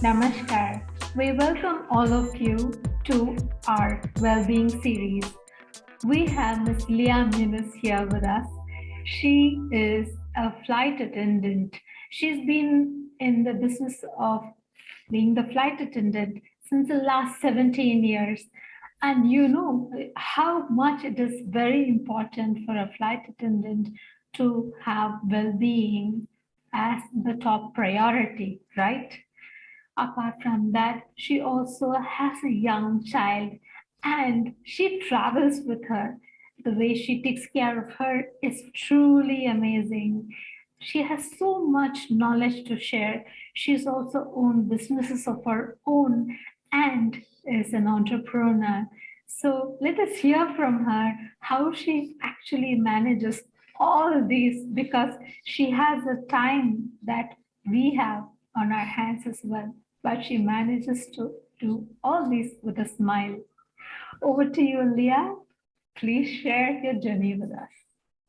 Namaskar. We welcome all of you to our well-being series. We have Miss Lia Muniz here with us. She is a flight attendant. She's been in the business of being the flight attendant since the last 17 years. And you know how much it is very important for a flight attendant to have well-being as the top priority, right? Apart from that, she also has a young child and she travels with her. The way she takes care of her is truly amazing. She has so much knowledge to share. She's also owned businesses of her own and is an entrepreneur. So let us hear from her how she actually manages all these because she has a time that we have on our hands as well, but she manages to do all this with a smile. Over to you, Leah. Please share your journey with us.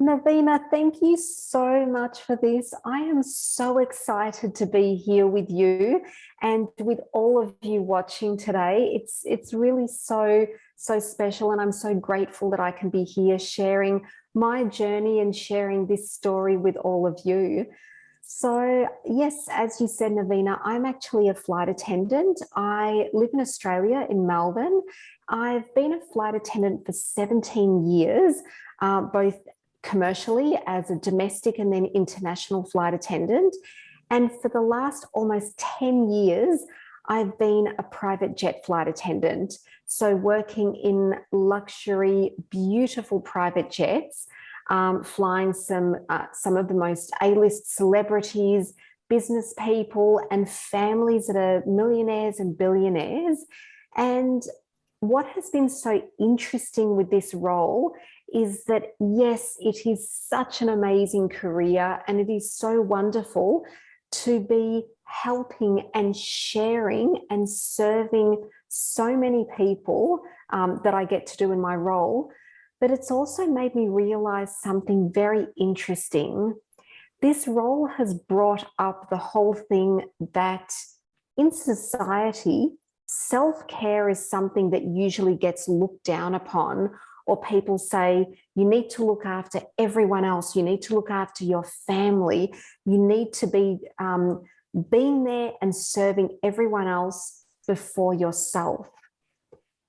Navina, thank you so much for this. I am so excited to be here with you and with all of you watching today. It's really so special, and I'm so grateful that I can be here sharing my journey and sharing this story with all of you. So yes, as you said, Navina, I'm actually a flight attendant. I live in Australia, in Melbourne. I've been a flight attendant for 17 years, both commercially as a domestic and then international flight attendant. And for the last almost 10 years, I've been a private jet flight attendant. So working in luxury, beautiful private jets, flying some of the most A-list celebrities, business people, and families that are millionaires and billionaires. And what has been so interesting with this role is that, yes, it is such an amazing career and it is so wonderful to be helping and sharing and serving so many people that I get to do in my role. But it's also made me realize something very interesting. This role has brought up the whole thing that in society, self-care is something that usually gets looked down upon, or people say, you need to look after everyone else. You need to look after your family. You need to be being there and serving everyone else before yourself.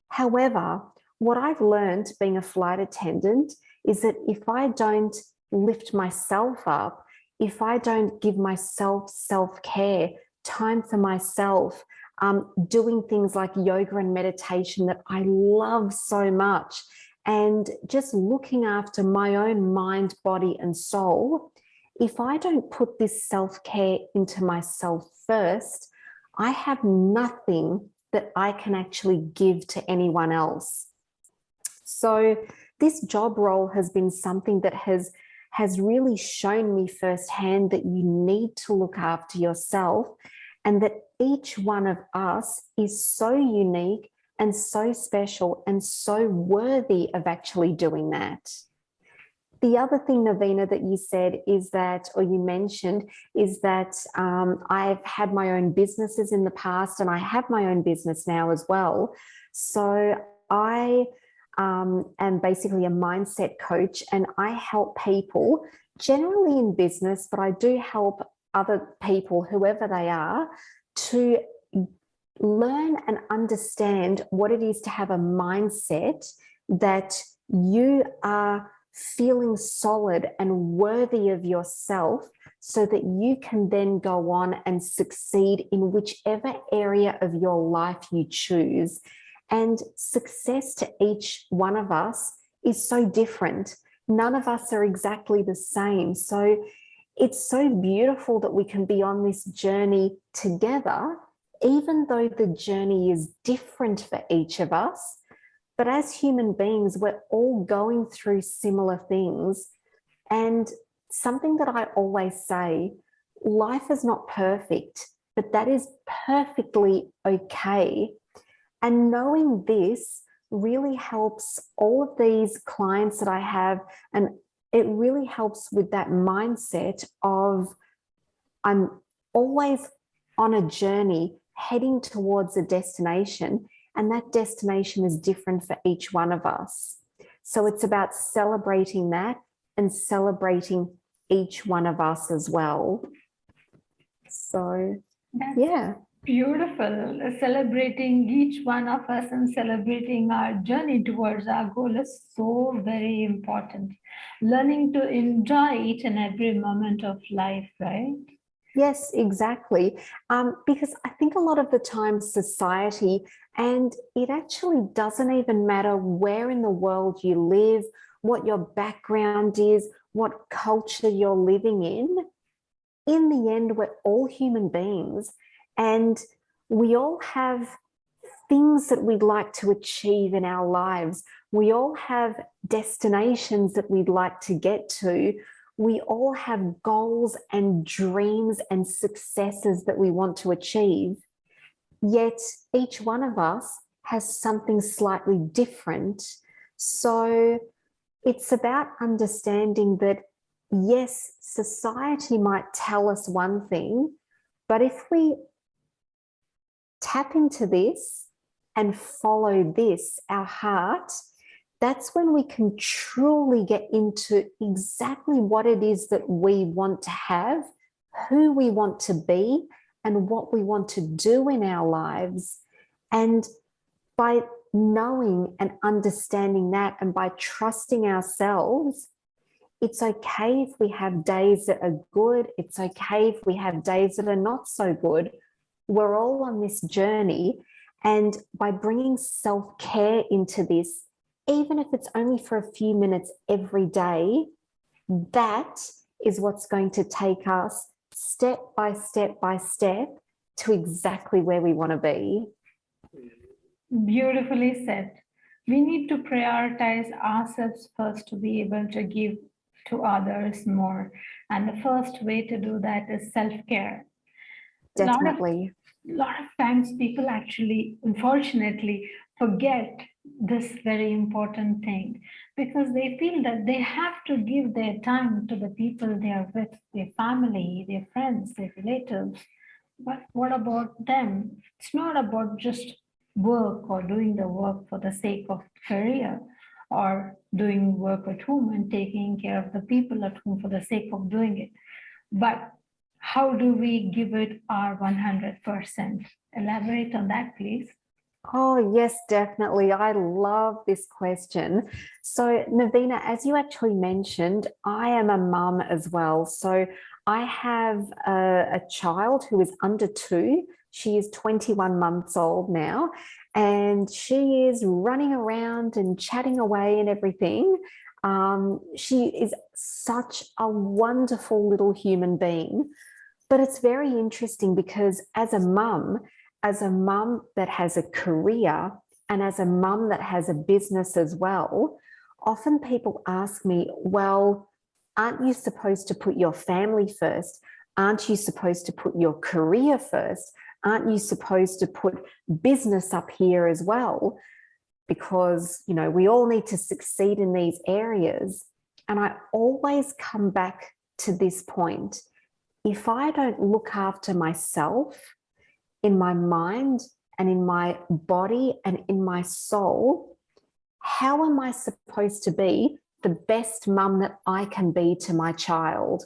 However, what I've learned being a flight attendant is that if I don't lift myself up, if I don't give myself self-care, time for myself, doing things like yoga and meditation that I love so much, and just looking after my own mind, body, and soul, if I don't put this self-care into myself first, I have nothing that I can actually give to anyone else. So this job role has been something that has really shown me firsthand that you need to look after yourself, and that each one of us is so unique and so special and so worthy of actually doing that. The other thing, Navina, that you said is that, or you mentioned, is that I've had my own businesses in the past, and I have my own business now as well. So I am basically a mindset coach, and I help people generally in business, but I do help other people, whoever they are, to learn and understand what it is to have a mindset that you are feeling solid and worthy of yourself, so that you can then go on and succeed in whichever area of your life you choose. And success to each one of us is so different. None of us are exactly the same. So it's so beautiful that we can be on this journey together, even though the journey is different for each of us. But as human beings, we're all going through similar things. And something that I always say, life is not perfect, but that is perfectly okay. And knowing this really helps all of these clients that I have, and it really helps with that mindset of I'm always on a journey. heading towards a destination, and that destination is different for each one of us. So it's about celebrating that and celebrating each one of us as well. So, yeah. Beautiful. Celebrating each one of us and celebrating our journey towards our goal is so very important. Learning to enjoy each and every moment of life, right? Yes, exactly. Because I think a lot of the time society, and it actually doesn't even matter where in the world you live, what your background is, what culture you're living in the end, we're all human beings, and we all have things that we'd like to achieve in our lives. We all have destinations that we'd like to get to. We all have goals and dreams and successes that we want to achieve. Yet each one of us has something slightly different. So it's about understanding that, yes, society might tell us one thing, but if we tap into this and follow this, our heart, that's when we can truly get into exactly what it is that we want to have, who we want to be, and what we want to do in our lives. And by knowing and understanding that, and by trusting ourselves, it's okay if we have days that are good. It's okay if we have days that are not so good. We're all on this journey. And by bringing self-care into this, even if it's only for a few minutes every day, that is what's going to take us step by step by step to exactly where we want to be. Beautifully said. We need to prioritize ourselves first to be able to give to others more. And the first way to do that is self-care. Definitely. A lot of times people actually, unfortunately, forget this very important thing because they feel that they have to give their time to the people they are with, their family, their friends, their relatives. But what about them? It's not about just work or doing the work for the sake of career or doing work at home and taking care of the people at home for the sake of doing it. But how do we give it our 100%? Elaborate on that, please. Oh, yes, definitely. I love this question. So, Navina, as you actually mentioned, I am a mum as well. So, I have a child who is under 2. She is 21 months old now, and she is running around and chatting away and everything. She is such a wonderful little human being. But it's very interesting because as a mum that has a career and as a mum that has a business as well, often people ask me, well, aren't you supposed to put your family first? Aren't you supposed to put your career first? Aren't you supposed to put business up here as well? Because, you know, we all need to succeed in these areas. And I always come back to this point. If I don't look after myself in my mind and in my body and in my soul, how am I supposed to be the best mum that I can be to my child?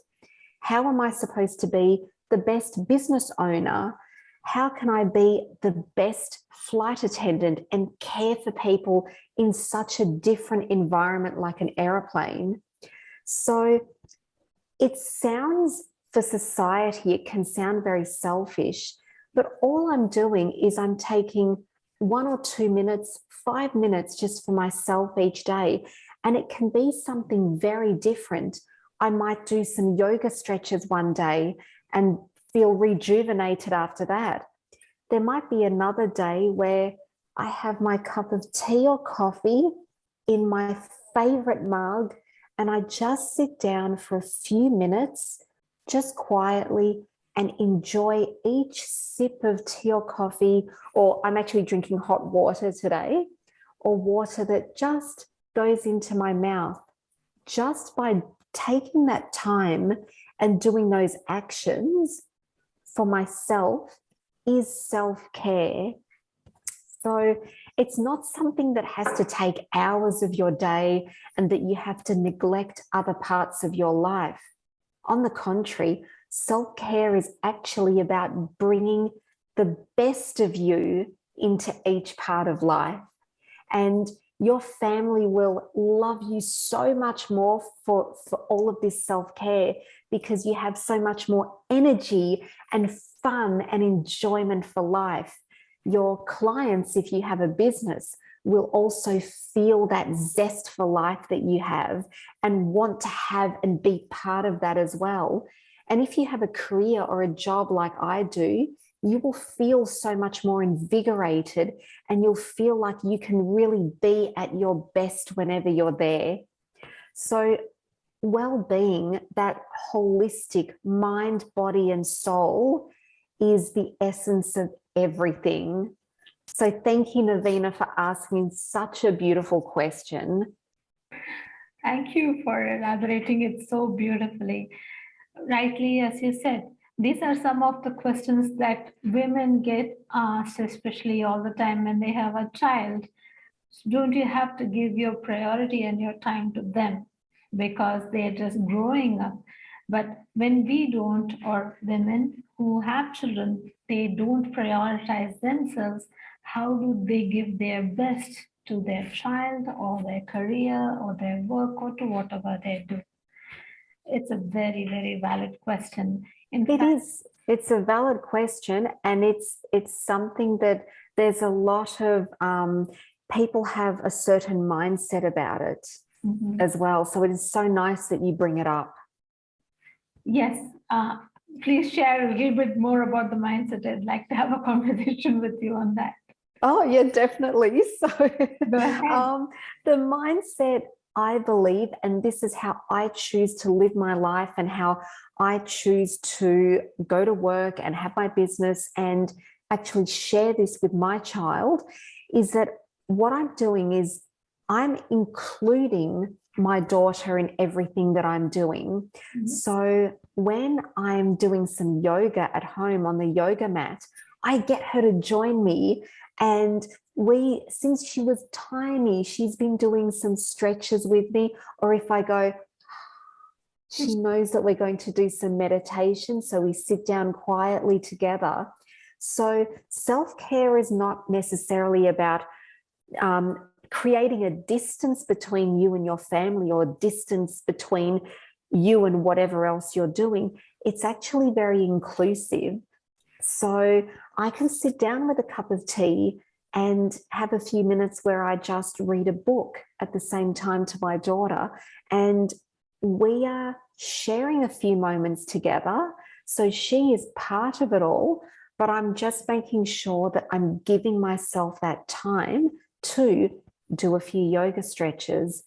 How am I supposed to be the best business owner? How can I be the best flight attendant and care for people in such a different environment like an airplane? So it sounds, for society, it can sound very selfish, but all I'm doing is I'm taking 1 or 2 minutes, 5 minutes just for myself each day. And it can be something very different. I might do some yoga stretches one day and feel rejuvenated after that. There might be another day where I have my cup of tea or coffee in my favorite mug and I just sit down for a few minutes, just quietly, and enjoy each sip of tea or coffee, or I'm actually drinking hot water today, or water that just goes into my mouth. Just by taking that time and doing those actions for myself, is self-care. So it's not something that has to take hours of your day and that you have to neglect other parts of your life. On the contrary, self-care is actually about bringing the best of you into each part of life. And your family will love you so much more for all of this self-care because you have so much more energy and fun and enjoyment for life. Your clients, if you have a business, will also feel that zest for life that you have and want to have and be part of that as well. And if you have a career or a job like I do, you will feel so much more invigorated and you'll feel like you can really be at your best whenever you're there. So well-being, that holistic mind, body, and soul is the essence of everything. So thank you, Navina, for asking such a beautiful question. Thank you for elaborating it so beautifully. Rightly, as you said, these are some of the questions that women get asked, especially all the time when they have a child. Don't you have to give your priority and your time to them because they're just growing up? But when we don't, or women who have children, they don't prioritize themselves, how do they give their best to their child or their career or their work or to whatever they do? It's a very, very valid question. It's a valid question, and it's something that there's a lot of people have a certain mindset about it as well. So it is so nice that you bring it up. Yes. Please share a little bit more about the mindset. I'd like to have a conversation with you on that. Oh, yeah, definitely. So the mindset, I believe, and this is how I choose to live my life and how I choose to go to work and have my business and actually share this with my child, is that what I'm doing is I'm including my daughter in everything that I'm doing. Mm-hmm. So when I'm doing some yoga at home on the yoga mat, I get her to join me. And since she was tiny, she's been doing some stretches with me. Or if I go, she knows that we're going to do some meditation. So we sit down quietly together. So self-care is not necessarily about creating a distance between you and your family or a distance between you and whatever else you're doing. It's actually very inclusive. So I can sit down with a cup of tea and have a few minutes where I just read a book at the same time to my daughter. And we are sharing a few moments together. So she is part of it all, but I'm just making sure that I'm giving myself that time to do a few yoga stretches,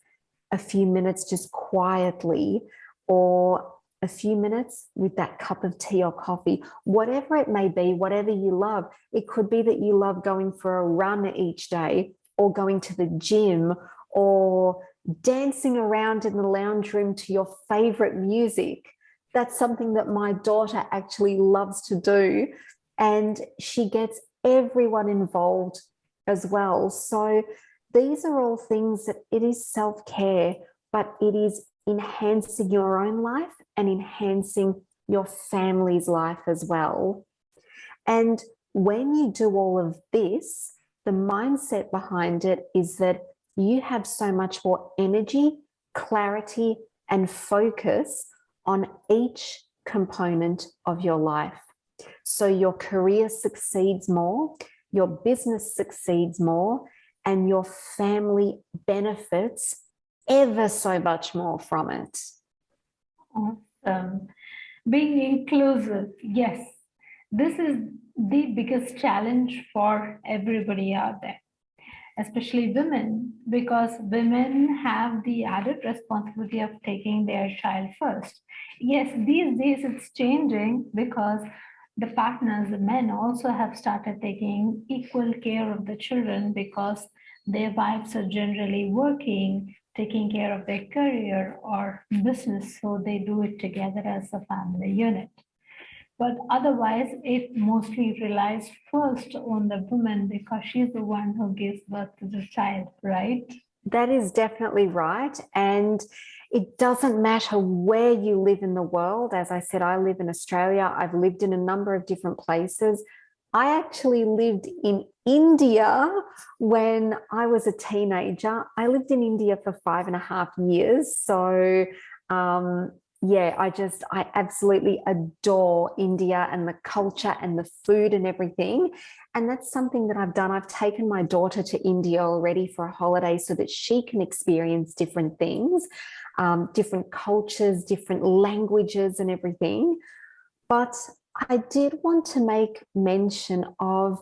a few minutes just quietly, or a few minutes with that cup of tea or coffee, whatever it may be, whatever you love. It could be that you love going for a run each day or going to the gym or dancing around in the lounge room to your favorite music. That's something that my daughter actually loves to do, and she gets everyone involved as well. So these are all things that it is self-care, but it is enhancing your own life and enhancing your family's life as well. And when you do all of this, the mindset behind it is that you have so much more energy, clarity, and focus on each component of your life. So your career succeeds more, your business succeeds more, and your family benefits ever so much more from it. Awesome. Being inclusive, yes. This is the biggest challenge for everybody out there, especially women, because women have the added responsibility of taking their child first. Yes, these days it's changing because the partners, the men, also have started taking equal care of the children because their wives are generally working, taking care of their career or business, so they do it together as a family unit. But otherwise, it mostly relies first on the woman because she's the one who gives birth to the child, right? That is definitely right. And it doesn't matter where you live in the world. As I said, I live in Australia. I've lived in a number of different places. I actually lived in India when I was a teenager. I lived in India for 5.5 years. So, yeah, I absolutely adore India and the culture and the food and everything. And that's something that I've done. I've taken my daughter to India already for a holiday so that she can experience different things, different cultures, different languages and everything. But I did want to make mention of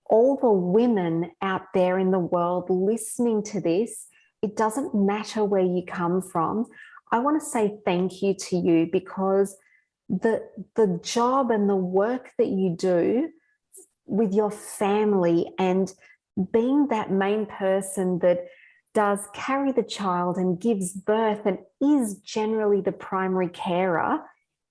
all the women out there in the world listening to this. It doesn't matter where you come from. I want to say thank you to you because the job and the work that you do with your family and being that main person that does carry the child and gives birth and is generally the primary carer,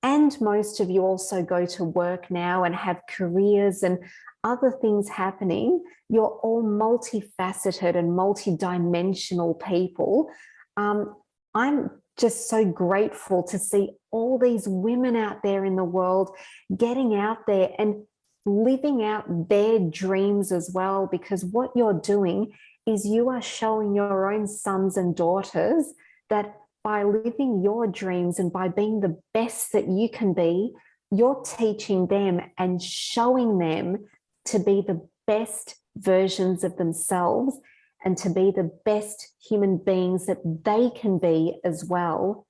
and most of you also go to work now and have careers and other things happening. You're all multifaceted and multidimensional people. I'm just so grateful to see all these women out there in the world getting out there and living out their dreams as well, because what you're doing is you are showing your own sons and daughters that by living your dreams and by being the best that you can be, you're teaching them and showing them to be the best versions of themselves and to be the best human beings that they can be as well.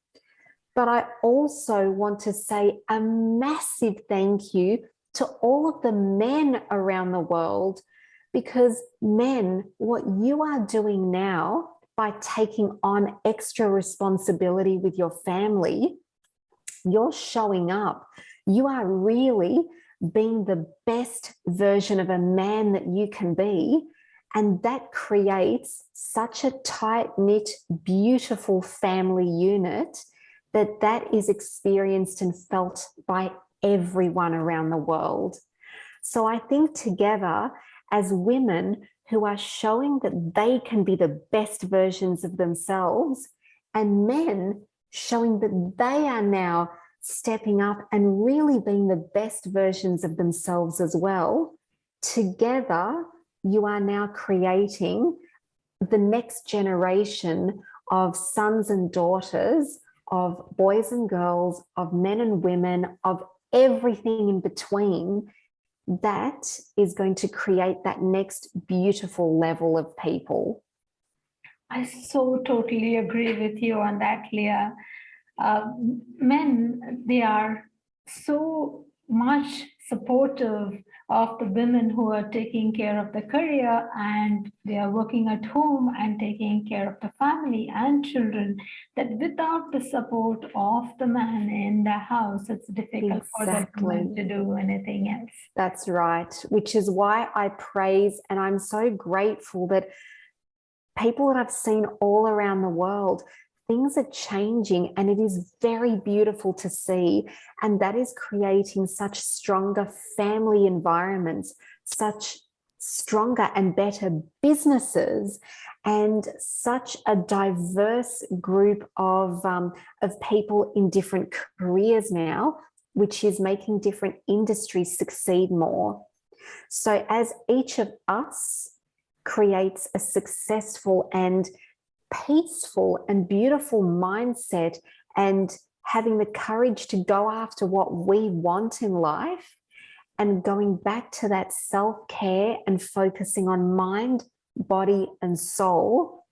But I also want to say a massive thank you to all of the men around the world, because men, what you are doing now by taking on extra responsibility with your family, you're showing up. You are really being the best version of a man that you can be. And that creates such a tight-knit, beautiful family unit that is experienced and felt by everyone around the world. So I think together as women who are showing that they can be the best versions of themselves, and men showing that they are now stepping up and really being the best versions of themselves as well, together you are now creating the next generation of sons and daughters, of boys and girls, of men and women, of everything in between, that is going to create that next beautiful level of people. I so totally agree with you on that, Lia. Men, they are so much supportive of the women who are taking care of the career, and they are working at home and taking care of the family and children, that without the support of the man in the house, it's difficult for the woman to do anything else. That's right, which is why I praise and I'm so grateful that people that I've seen all around the world, things are changing and it is very beautiful to see. And that is creating such stronger family environments, such stronger and better businesses, and such a diverse group of people in different careers now, which is making different industries succeed more. So as each of us creates a successful and peaceful and beautiful mindset and having the courage to go after what we want in life, and going back to that self-care and focusing on mind, body, and soul,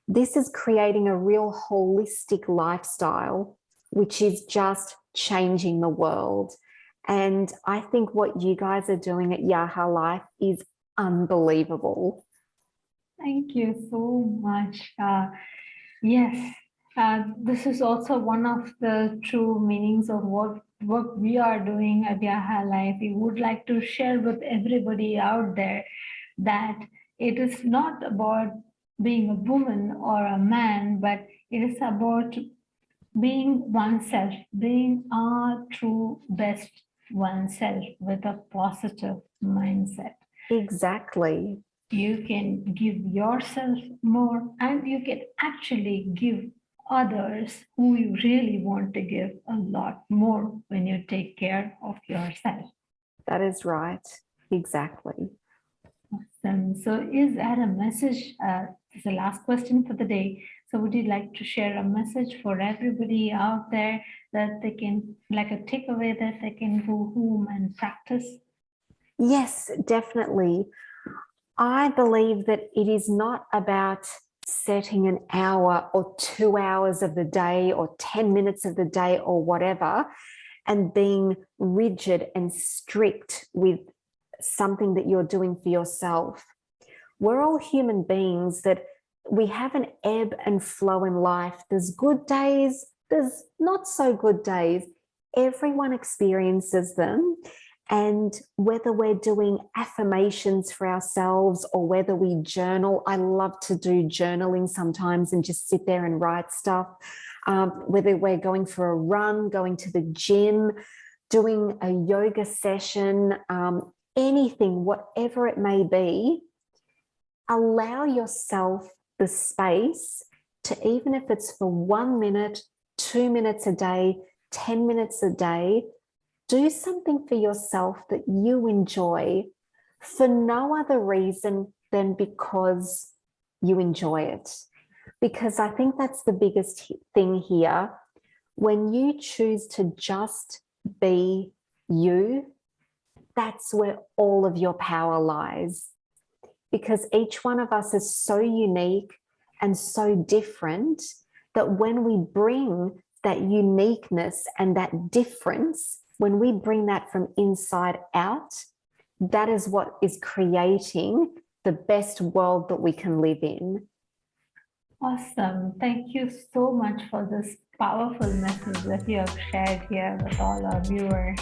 this is creating a real holistic lifestyle, which is just changing the world. And I think what you guys are doing at Yaha Life is unbelievable. Thank you so much. Yes, this is also one of the true meanings of what we are doing at Yaha Life. We would like to share with everybody out there that it is not about being a woman or a man, but it is about being oneself, being our true best oneself with a positive mindset. Exactly. You can give yourself more, and you can actually give others who you really want to give a lot more when you take care of yourself. That is right. Exactly. Awesome. So is there a message? This is the last question for the day. So would you like to share a message for everybody out there that they can, like a takeaway that they can go home and practice? Yes, definitely. I believe that it is not about setting an hour or 2 hours of the day or 10 minutes of the day or whatever, and being rigid and strict with something that you're doing for yourself. We're all human beings that we have an ebb and flow in life. There's good days, there's not so good days. Everyone experiences them. And whether we're doing affirmations for ourselves or whether we journal, I love to do journaling sometimes and just sit there and write stuff. Whether we're going for a run, going to the gym, doing a yoga session, anything, whatever it may be, allow yourself the space to, even if it's for 1 minute, 2 minutes a day, 10 minutes a day, do something for yourself that you enjoy for no other reason than because you enjoy it. Because I think that's the biggest thing here. When you choose to just be you, that's where all of your power lies. Because each one of us is so unique and so different that when we bring that uniqueness and that difference, when we bring that from inside out, that is what is creating the best world that we can live in. Awesome. Thank you so much for this powerful message that you have shared here with all our viewers.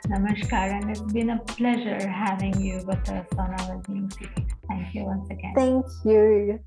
Namaskar, and it's been a pleasure having you with us on our wellbeing series. Thank you once again. Thank you.